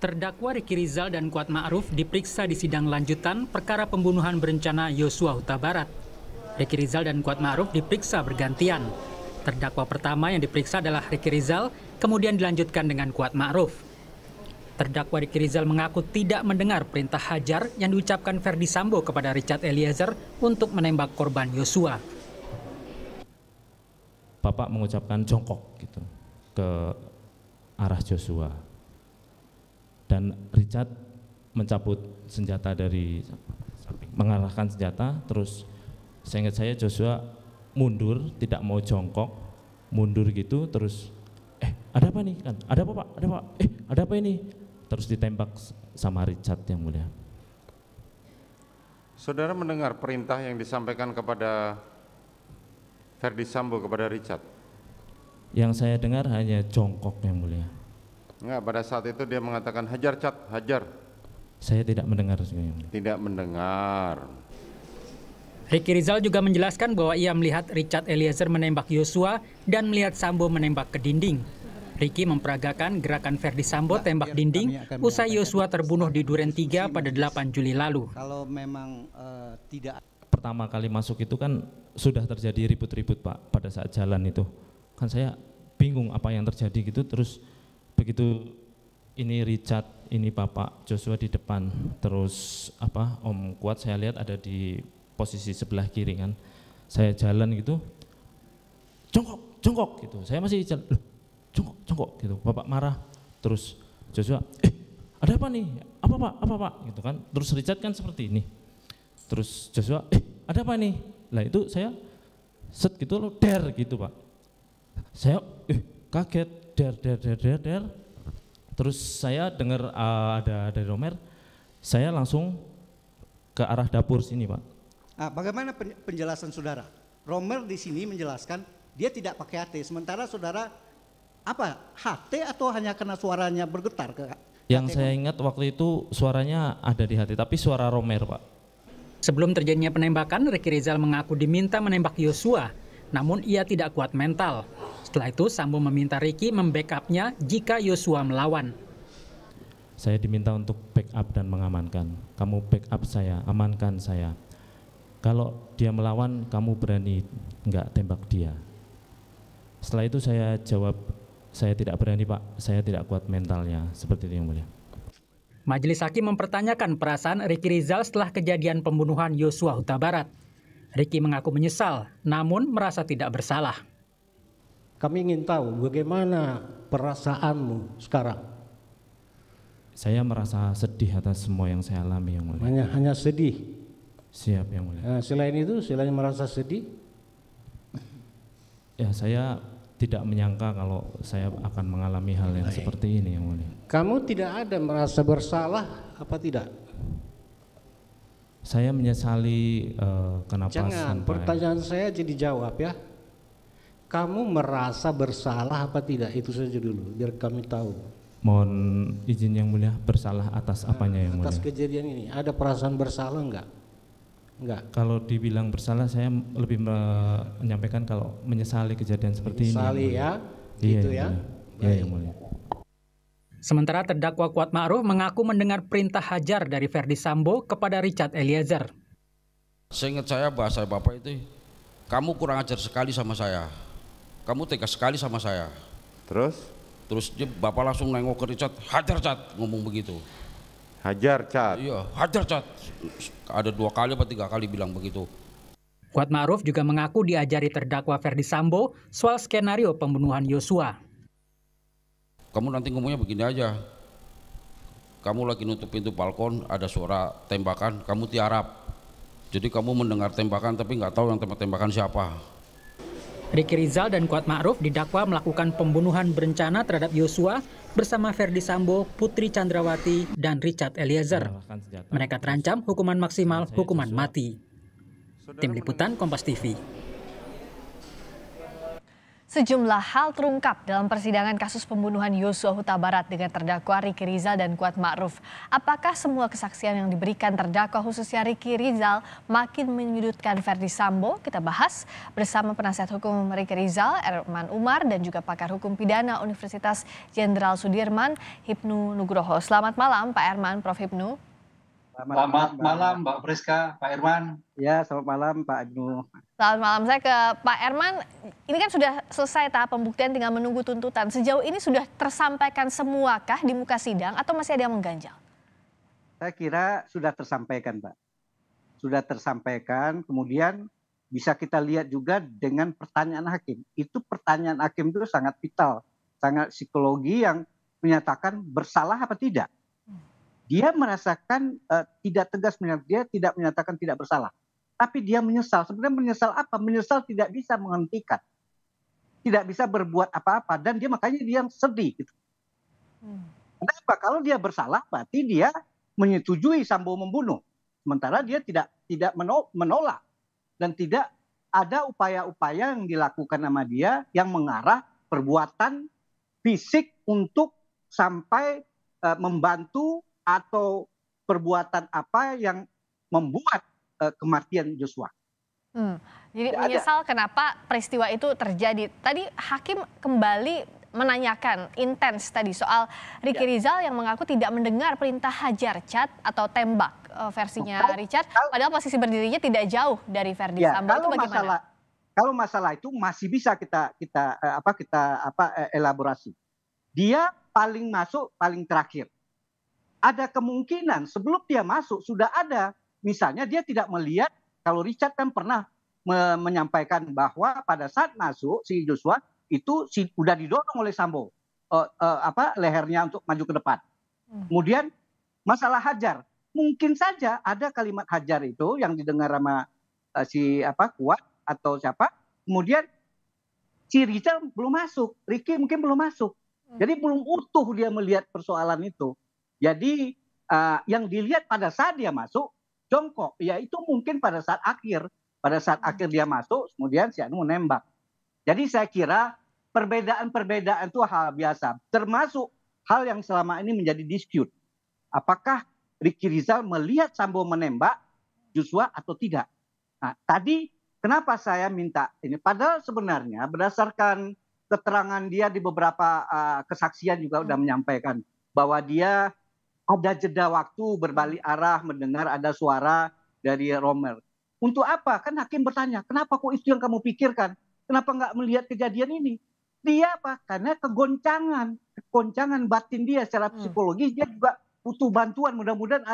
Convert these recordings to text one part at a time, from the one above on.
Terdakwa Ricky Rizal dan Kuat Ma'ruf diperiksa di sidang lanjutan perkara pembunuhan berencana Yosua Huta Barat. Ricky Rizal dan Kuat Ma'ruf diperiksa bergantian. Terdakwa pertama yang diperiksa adalah Ricky Rizal, kemudian dilanjutkan dengan Kuat Ma'ruf. Terdakwa Ricky Rizal mengaku tidak mendengar perintah hajar yang diucapkan Ferdi Sambo kepada Richard Eliezer untuk menembak korban Yosua. Bapak mengucapkan jongkok gitu ke arah Joshua. Dan Richard mencabut senjata dari mengarahkan senjata, terus seingat saya Joshua mundur, tidak mau jongkok, mundur gitu, terus ada apa nih kan, ada apa pak, ada apa, ada apa ini, terus ditembak sama Richard yang mulia. Saudara mendengar perintah yang disampaikan kepada Ferdi Sambo kepada Richard? Yang saya dengar hanya jongkok yang mulia. Enggak, pada saat itu dia mengatakan hajar Cat, hajar. Saya tidak mendengar yang mulia. Tidak mendengar. Ricky Rizal juga menjelaskan bahwa ia melihat Richard Eliezer menembak Yosua dan melihat Sambo menembak ke dinding. Ricky memperagakan gerakan Ferdi Sambo tembak dinding usai Yosua terbunuh di Duren 3 pada 8 Juli lalu. Kalau memang tidak. Pertama kali masuk itu kan sudah terjadi ribut-ribut Pak pada saat jalan itu. Kan saya bingung apa yang terjadi gitu, terus begitu ini Richard, ini Bapak Joshua di depan, terus Om Kuat saya lihat ada di posisi sebelah kiri kan. Saya jalan gitu, jongkok gitu. Saya masih jalan, jongkok gitu. Bapak marah, terus Joshua, ada apa nih? Apa pak? Gitu kan. Terus Richard kan seperti ini. Terus Joshua, ada apa nih? Lah itu saya set gitu loh, der gitu Pak. Saya kaget, der. Terus saya dengar ada dari Romer, saya langsung ke arah dapur sini Pak. Bagaimana penjelasan saudara? Romer di sini menjelaskan dia tidak pakai HT, sementara saudara HT atau hanya karena suaranya bergetar ke Yang HT? saya ingat waktu itu suaranya ada di HT, tapi suara Romer Pak. Sebelum terjadinya penembakan, Ricky Rizal mengaku diminta menembak Yosua, namun ia tidak kuat mental. Setelah itu, Sambo meminta Ricky membackupnya jika Yosua melawan. Saya diminta untuk backup dan mengamankan. Kamu backup saya, amankan saya. Kalau dia melawan, kamu berani nggak tembak dia? Setelah itu saya jawab, saya tidak berani Pak, saya tidak kuat mentalnya, seperti itu yang mulia. Majelis Hakim mempertanyakan perasaan Ricky Rizal setelah kejadian pembunuhan Yosua Huta Barat. Ricky mengaku menyesal, namun merasa tidak bersalah. Kami ingin tahu bagaimana perasaanmu sekarang. Saya merasa sedih atas semua yang saya alami yang mulia. Hanya sedih. Siap yang mulia. Nah, selain itu, selain merasa sedih, ya saya tidak menyangka kalau saya akan mengalami hal yang seperti ini yang mulia. Kamu tidak ada merasa bersalah apa tidak? Saya menyesali kenapa. Jangan, pertanyaan saya jadi jawab ya. Kamu merasa bersalah apa tidak? Itu saja dulu, biar kami tahu. Mohon izin yang mulia, bersalah atas apanya yang mulia? Atas kejadian ini, ada perasaan bersalah enggak? Enggak. Kalau dibilang bersalah, saya lebih menyampaikan kalau menyesali kejadian seperti ini. Menyesali ya, gitu ya. Iya yang mulia. Sementara terdakwa Kuat Ma'ruf mengaku mendengar perintah hajar dari Ferdi Sambo kepada Richard Eliezer. Seingat saya bahasa Bapak itu, kamu kurang ajar sekali sama saya. Kamu tegas sekali sama saya. Terus dia Bapak langsung nengok ke Richard, hajar Cat, ngomong begitu. Hajar Cat? Iya, hajar Cat. Ada 2 kali atau 3 kali bilang begitu. Kuat Ma'ruf juga mengaku diajari terdakwa Ferdi Sambo soal skenario pembunuhan Yosua. Kamu nanti ngomongnya begini aja. Kamu lagi nutup pintu balkon, ada suara tembakan, kamu tiarap. Jadi kamu mendengar tembakan tapi nggak tahu yang tembakan siapa. Ricky Rizal dan Kuat Ma'ruf didakwa melakukan pembunuhan berencana terhadap Yosua bersama Ferdi Sambo, Putri Chandrawati, dan Richard Eliezer. Mereka terancam hukuman maksimal hukuman mati. Tim Liputan Kompas TV. Sejumlah hal terungkap dalam persidangan kasus pembunuhan Yosua Huta Barat dengan terdakwa Ricky Rizal dan Kuat Ma'ruf. Apakah semua kesaksian yang diberikan terdakwa khususnya Ricky Rizal makin menyudutkan Verdi Sambo? Kita bahas bersama penasihat hukum Ricky Rizal, Erman Umar, dan juga pakar hukum pidana Universitas Jenderal Sudirman, Hipnu Nugroho. Selamat malam Pak Erman, Prof. Hipnu. Selamat malam Mbak Friska, Pak Erman. Ya, selamat malam Pak Agnu. Selamat malam, saya ke Pak Erman. Ini kan sudah selesai tahap pembuktian, tinggal menunggu tuntutan. Sejauh ini sudah tersampaikan semuakah di muka sidang atau masih ada yang mengganjal? Saya kira sudah tersampaikan, Pak. Sudah tersampaikan, kemudian bisa kita lihat juga dengan pertanyaan hakim. Itu pertanyaan hakim itu sangat vital, sangat psikologi yang menyatakan bersalah apa tidak. Dia merasakan tidak tegas, dia tidak menyatakan tidak bersalah. Tapi dia menyesal. Sebenarnya menyesal apa? Menyesal tidak bisa menghentikan. Tidak bisa berbuat apa-apa. Dan dia makanya dia sedih. Gitu. Kenapa? Kalau dia bersalah, berarti dia menyetujui Sambo membunuh. Sementara dia tidak menolak. Dan tidak ada upaya-upaya yang dilakukan sama dia yang mengarah perbuatan fisik untuk sampai membantu atau perbuatan apa yang membuat kematian Joshua. Jadi menyesal kenapa peristiwa itu terjadi. Tadi hakim kembali menanyakan intens tadi soal Ricky Rizal yang mengaku tidak mendengar perintah hajar, cat atau tembak versinya Richard. Padahal posisi berdirinya tidak jauh dari Verdi Sambo. Itu bagaimana? Kalau masalah itu masih bisa kita elaborasi. Dia paling masuk paling terakhir. Ada kemungkinan sebelum dia masuk sudah ada. Misalnya dia tidak melihat, kalau Richard kan pernah menyampaikan bahwa pada saat masuk si Joshua itu sudah didorong oleh Sambo lehernya untuk maju ke depan. Kemudian masalah hajar, mungkin saja ada kalimat hajar itu yang didengar sama Kuat atau siapa. Kemudian si Richard belum masuk, Ricky mungkin belum masuk. Jadi belum utuh dia melihat persoalan itu. Jadi yang dilihat pada saat dia masuk jongkok, ya itu mungkin pada saat akhir dia masuk, kemudian si Anu menembak. Jadi saya kira perbedaan-perbedaan itu hal biasa, termasuk hal yang selama ini menjadi dispute. Apakah Ricky Rizal melihat Sambo menembak Joshua atau tidak? Nah, tadi kenapa saya minta ini? Padahal sebenarnya berdasarkan keterangan dia di beberapa kesaksian juga sudah menyampaikan bahwa dia ada jeda waktu berbalik arah mendengar ada suara dari Romer. Untuk apa? Kan hakim bertanya, kenapa kok itu yang kamu pikirkan? Kenapa nggak melihat kejadian ini? Dia apa? Karena kegoncangan batin dia secara psikologis, dia juga butuh bantuan. Mudah-mudahan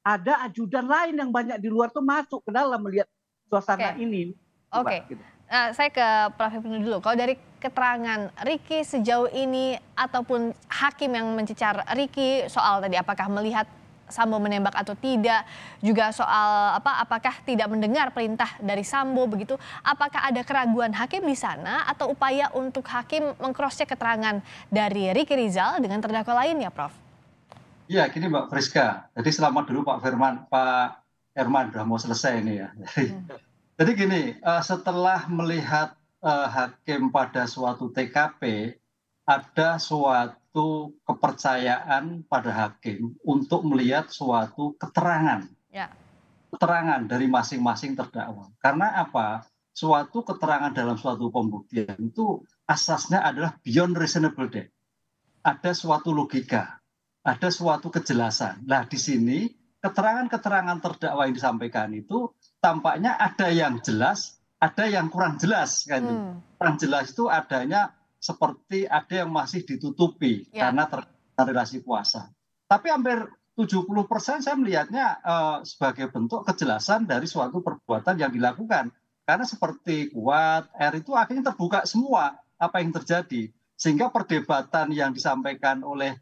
ada ajudan lain yang banyak di luar tuh masuk ke dalam melihat suasana ini. Oke. Gitu. Saya ke Prof. Hipnu dulu. Kalau dari keterangan Ricky sejauh ini ataupun hakim yang mencecar Ricky soal tadi apakah melihat Sambo menembak atau tidak, juga soal apakah tidak mendengar perintah dari Sambo begitu, apakah ada keraguan hakim di sana atau upaya untuk hakim mengcross-check keterangan dari Ricky Rizal dengan terdakwa lain ya, Prof? Iya, gini Mbak Friska. Jadi selamat dulu Pak Erman udah mau selesai ini ya. Jadi gini, setelah melihat hakim pada suatu TKP, ada suatu kepercayaan pada hakim untuk melihat suatu keterangan. Keterangan dari masing-masing terdakwa. Karena apa? Suatu keterangan dalam suatu pembuktian itu asasnya adalah beyond reasonable doubt. Ada suatu logika, ada suatu kejelasan. Nah di sini keterangan-keterangan terdakwa yang disampaikan itu tampaknya ada yang jelas, ada yang kurang jelas kan. Kurang jelas itu adanya seperti ada yang masih ditutupi karena relasi kuasa. Tapi hampir 70% saya melihatnya sebagai bentuk kejelasan dari suatu perbuatan yang dilakukan. Karena seperti Kuat, R itu akhirnya terbuka semua apa yang terjadi. Sehingga perdebatan yang disampaikan oleh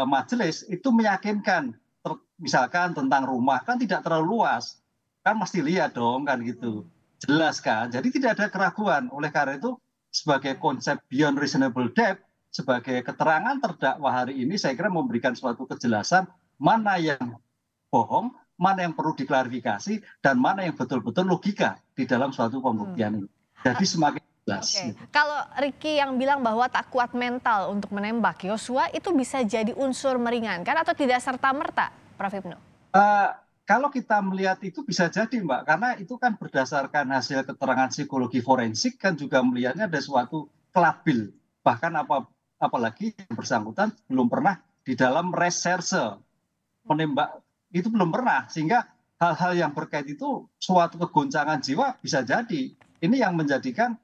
majelis itu meyakinkan. Misalkan tentang rumah kan tidak terlalu luas. Kan mesti lihat dong kan gitu. Jelas kan. Jadi tidak ada keraguan. Oleh karena itu sebagai konsep beyond reasonable doubt, sebagai keterangan terdakwa hari ini saya kira memberikan suatu kejelasan mana yang bohong, mana yang perlu diklarifikasi, dan mana yang betul-betul logika di dalam suatu pembuktian ini. Jadi semakin Oke. Kalau Ricky yang bilang bahwa tak kuat mental untuk menembak Yosua, itu bisa jadi unsur meringankan atau tidak serta-merta, Prof. Hipnu? Kalau kita melihat itu bisa jadi Mbak, karena itu kan berdasarkan hasil keterangan psikologi forensik kan juga melihatnya ada suatu kelabil. Bahkan apalagi yang bersangkutan belum pernah di dalam reserse menembak, itu belum pernah. Sehingga hal-hal yang berkait itu suatu kegoncangan jiwa bisa jadi. Ini yang menjadikan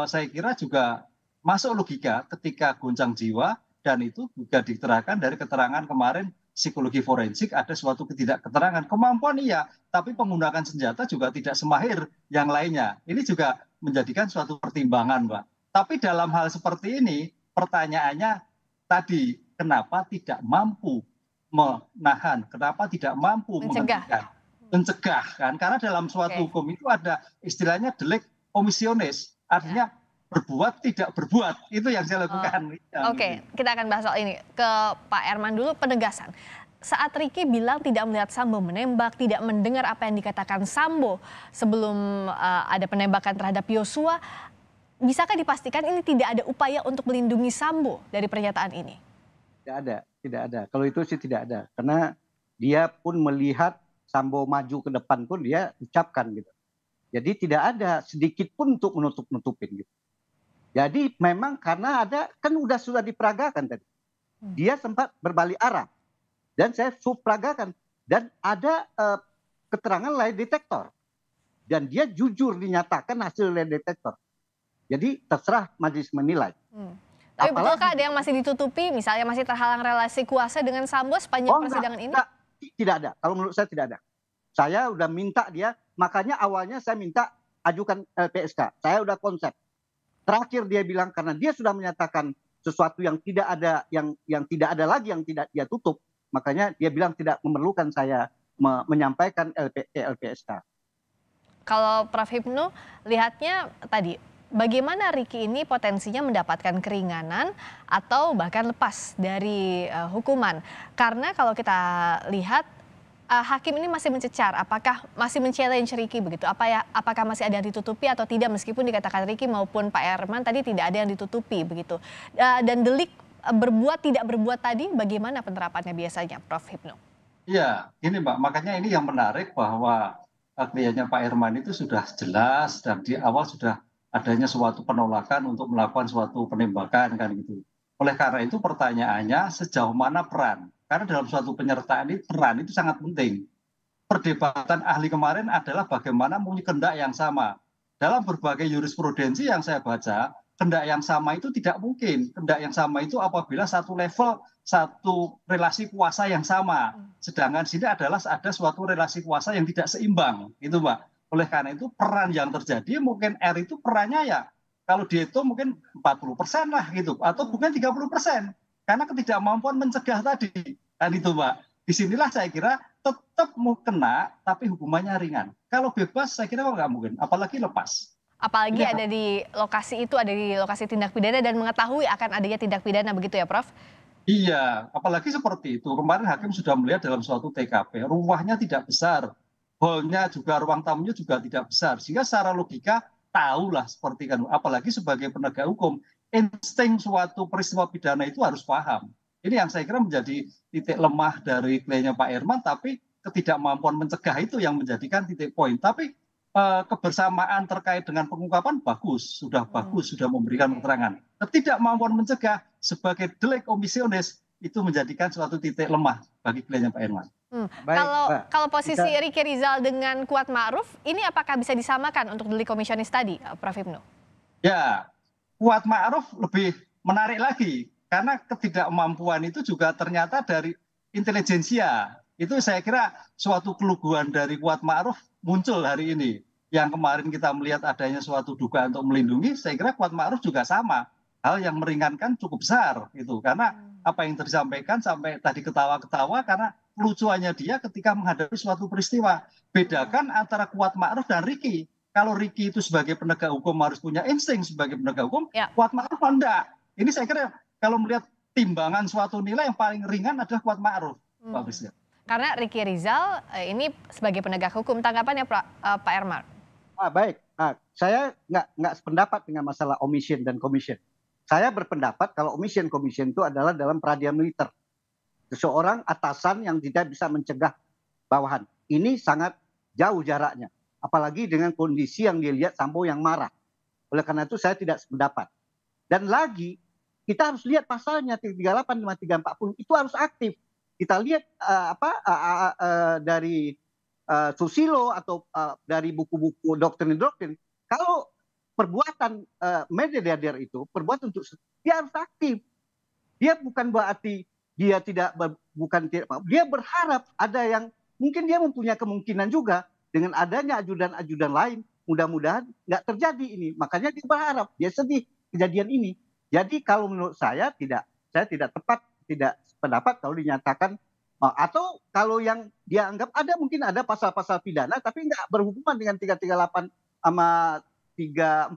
saya kira juga masuk logika ketika goncang jiwa, dan itu juga diterangkan dari keterangan kemarin psikologi forensik ada suatu ketidakketerangan. Kemampuan iya, tapi menggunakan senjata juga tidak semahir yang lainnya. Ini juga menjadikan suatu pertimbangan, Mbak. Tapi dalam hal seperti ini, pertanyaannya tadi, kenapa tidak mampu menahan, kenapa tidak mampu mencegah kan? Karena dalam suatu hukum itu ada istilahnya delik omissionis, artinya berbuat tidak berbuat, itu yang saya lakukan. Oke, kita akan bahas soal ini. Ke Pak Herman dulu, penegasan. Saat Ricky bilang tidak melihat Sambo menembak, tidak mendengar apa yang dikatakan Sambo sebelum ada penembakan terhadap Yosua, bisakah dipastikan ini tidak ada upaya untuk melindungi Sambo dari pernyataan ini? Tidak ada. Kalau itu sih tidak ada. Karena dia pun melihat Sambo maju ke depan pun dia ucapkan gitu. Jadi tidak ada sedikit pun untuk menutup-nutupin gitu. Jadi memang karena ada, kan sudah diperagakan tadi. Dia sempat berbalik arah. Dan saya subperagakan. Dan ada keterangan lie detektor. Dan dia jujur dinyatakan hasil lie detektor. Jadi terserah majelis menilai. Tapi betulkah ada yang masih ditutupi, misalnya masih terhalang relasi kuasa dengan Sambo sepanjang persidangan ini? Tidak ada. Kalau menurut saya tidak ada. Saya udah minta dia, makanya awalnya saya minta ajukan LPSK. Saya udah konsep. Terakhir dia bilang karena dia sudah menyatakan sesuatu yang tidak ada, yang tidak ada lagi, yang tidak dia tutup, makanya dia bilang tidak memerlukan saya menyampaikan LPSK. Kalau Prof. Hipnu lihatnya tadi, bagaimana Ricky ini potensinya mendapatkan keringanan atau bahkan lepas dari hukuman? Karena kalau kita lihat hakim ini masih mencecar, apakah masih men-challenge Ricky begitu? Apakah masih ada yang ditutupi atau tidak, meskipun dikatakan Ricky maupun Pak Herman tadi tidak ada yang ditutupi begitu. Dan delik berbuat tidak berbuat tadi bagaimana penerapannya biasanya, Prof. Hipnu? Iya, ini Mbak, makanya ini yang menarik bahwa kliennya Pak Herman itu sudah jelas dan di awal sudah adanya suatu penolakan untuk melakukan suatu penembakan kan gitu. Oleh karena itu pertanyaannya sejauh mana peran? Karena dalam suatu penyertaan ini peran itu sangat penting. Perdebatan ahli kemarin adalah bagaimana mempunyai kehendak yang sama. Dalam berbagai jurisprudensi yang saya baca, kehendak yang sama itu tidak mungkin. Kehendak yang sama itu apabila satu level, satu relasi kuasa yang sama. Sedangkan sini adalah ada suatu relasi kuasa yang tidak seimbang, itu Mbak. Oleh karena itu peran yang terjadi mungkin R itu perannya ya kalau dihitung mungkin 40% lah gitu, atau bukan 30%. Karena ketidakmampuan mencegah tadi, kan itu Mbak. Disinilah saya kira tetap mau kena, tapi hukumannya ringan. Kalau bebas saya kira nggak mungkin, apalagi lepas. Apalagi ada di lokasi itu, ada di lokasi tindak pidana dan mengetahui akan adanya tindak pidana begitu ya Prof? Iya, apalagi seperti itu. Kemarin hakim sudah melihat dalam suatu TKP, rumahnya tidak besar, hallnya juga, ruang tamunya juga tidak besar. Sehingga secara logika tahulah seperti kan, apalagi sebagai penegak hukum, insting suatu peristiwa pidana itu harus paham. Ini yang saya kira menjadi titik lemah dari kliennya Pak Herman, tapi ketidakmampuan mencegah itu yang menjadikan titik poin. Tapi kebersamaan terkait dengan pengungkapan bagus, sudah memberikan keterangan. Ketidakmampuan mencegah sebagai delik omissionis itu menjadikan suatu titik lemah bagi kliennya Pak Herman. Kalau posisi Ricky Rizal dengan Kuat Ma'ruf, ini apakah bisa disamakan untuk delik komisionis tadi, Prof. Hipnu? Ya, Kuat Ma'ruf lebih menarik lagi karena ketidakmampuan itu juga ternyata dari intelijensia. Itu saya kira suatu keluguan dari Kuat Ma'ruf muncul hari ini. Yang kemarin kita melihat adanya suatu dugaan untuk melindungi, saya kira Kuat Ma'ruf juga sama. Hal yang meringankan cukup besar gitu. Karena apa yang disampaikan sampai tadi ketawa-ketawa karena lucuannya dia ketika menghadapi suatu peristiwa. Bedakan antara Kuat Ma'ruf dan Ricky. Kalau Ricky itu sebagai penegak hukum harus punya insting sebagai penegak hukum, Kuat Ma'ruf enggak. Ini saya kira kalau melihat timbangan suatu nilai yang paling ringan adalah Kuat Ma'ruf, Pak Presiden. Karena Ricky Rizal ini sebagai penegak hukum, tanggapannya Pak Herman? Baik, saya nggak sependapat dengan masalah omission dan commission. Saya berpendapat kalau omission commission itu adalah dalam peradilan militer. Seseorang atasan yang tidak bisa mencegah bawahan. Ini sangat jauh jaraknya. Apalagi dengan kondisi yang dilihat Sambo yang marah. Oleh karena itu saya tidak sependapat. Dan lagi kita harus lihat pasalnya 338, 53, 40 itu harus aktif. Kita lihat dari Susilo atau dari buku-buku doktrin-doktrin. Kalau perbuatan mediator itu perbuatan untuk dia harus aktif. Dia bukan berarti dia tidak dia berharap ada yang mungkin dia mempunyai kemungkinan juga dengan adanya ajudan-ajudan lain mudah-mudahan nggak terjadi ini. Makanya dia berharap, dia sedih kejadian ini. Jadi kalau menurut saya tidak tepat, tidak sependapat kalau dinyatakan atau kalau yang dia anggap mungkin ada pasal-pasal pidana tapi nggak berhubungan dengan 338 sama 340.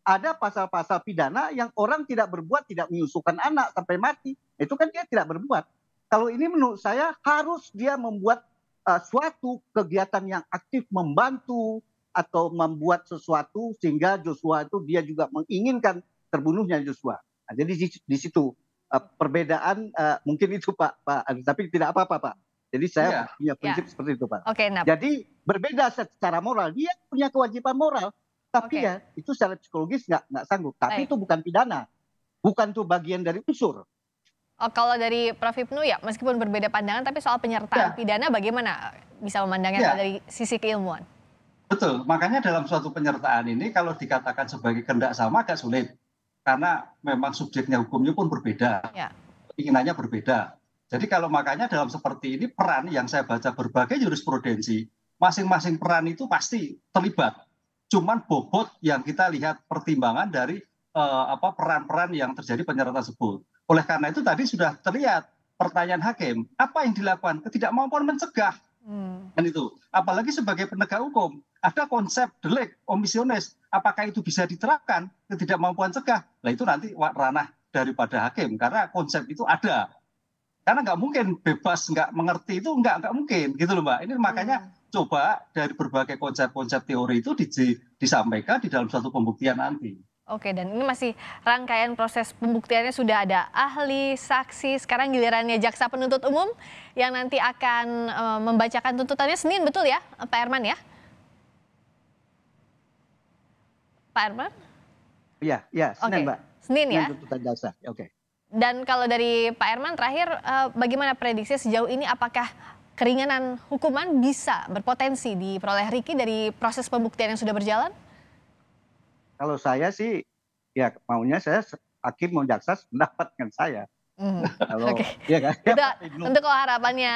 Ada pasal-pasal pidana yang orang tidak berbuat, tidak menyusukan anak sampai mati. Itu kan dia tidak berbuat. Kalau ini menurut saya harus dia membuat suatu kegiatan yang aktif membantu atau membuat sesuatu sehingga Joshua itu dia juga menginginkan terbunuhnya Joshua. Nah, jadi di situ perbedaan mungkin itu Pak, tapi tidak apa-apa Pak. Jadi saya punya prinsip seperti itu Pak. Jadi berbeda secara moral, dia punya kewajiban moral. Tapi ya itu secara psikologis nggak sanggup. Tapi itu bukan pidana, bukan tuh bagian dari unsur. Kalau dari Prof. Hipnu ya meskipun berbeda pandangan, tapi soal penyertaan pidana bagaimana bisa memandangnya dari sisi keilmuan? Betul, makanya dalam suatu penyertaan ini kalau dikatakan sebagai kehendak sama agak sulit. Karena memang subjeknya hukumnya pun berbeda, keinginannya berbeda. Jadi kalau makanya dalam seperti ini peran yang saya baca berbagai jurisprudensi, masing-masing peran itu pasti terlibat. Cuman bobot yang kita lihat pertimbangan dari peran-peran yang terjadi penyertaan tersebut. Oleh karena itu tadi sudah terlihat pertanyaan hakim, apa yang dilakukan? Ketidakmampuan mencegah. Dan itu, apalagi sebagai penegak hukum, ada konsep delik omisionis. Apakah itu bisa diterapkan? Ketidakmampuan cegah. Nah itu nanti ranah daripada hakim, karena konsep itu ada. Karena nggak mungkin bebas nggak mengerti itu nggak mungkin gitu loh Mbak. Ini makanya coba dari berbagai konsep-konsep teori itu disampaikan di dalam suatu pembuktian nanti. Oke, dan ini masih rangkaian proses pembuktiannya, sudah ada ahli, saksi, sekarang gilirannya jaksa penuntut umum yang nanti akan membacakan tuntutannya Senin, betul ya Pak Herman ya? Pak Herman? Iya, Senin Mbak. Senin ya? Tuntutan jaksa, oke. Dan kalau dari Pak Herman terakhir, bagaimana prediksi sejauh ini, apakah keringanan hukuman bisa berpotensi diperoleh Ricky dari proses pembuktian yang sudah berjalan? Kalau saya sih, ya maunya saya hakim mau jaksa sependapat dengan saya. Iya kan? Untuk kalau harapannya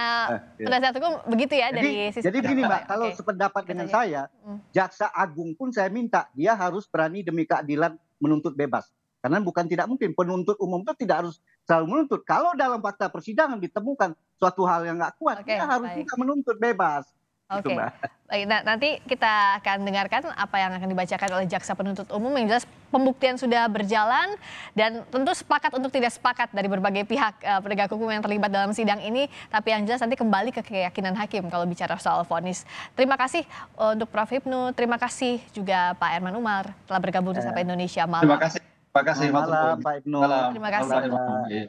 penasihat hukum begitu ya dari sisi. Jadi begini Mbak, kalau sependapat dengan saya, jaksa agung pun saya minta dia harus berani demi keadilan menuntut bebas. Karena bukan tidak mungkin penuntut umum itu tidak harus selalu menuntut. Kalau dalam fakta persidangan ditemukan suatu hal yang nggak kuat, dia harus juga menuntut bebas. Oke, baik. Nah, nanti kita akan dengarkan apa yang akan dibacakan oleh jaksa penuntut umum. Yang jelas pembuktian sudah berjalan dan tentu sepakat untuk tidak sepakat dari berbagai pihak penegak hukum yang terlibat dalam sidang ini. Tapi yang jelas nanti kembali ke keyakinan hakim kalau bicara soal vonis. Terima kasih untuk Prof. Hipnu, terima kasih juga Pak Herman Umar telah bergabung di Sapa Indonesia Malam. Terima kasih. Terima kasih malam Pak Hipnu. Terima kasih.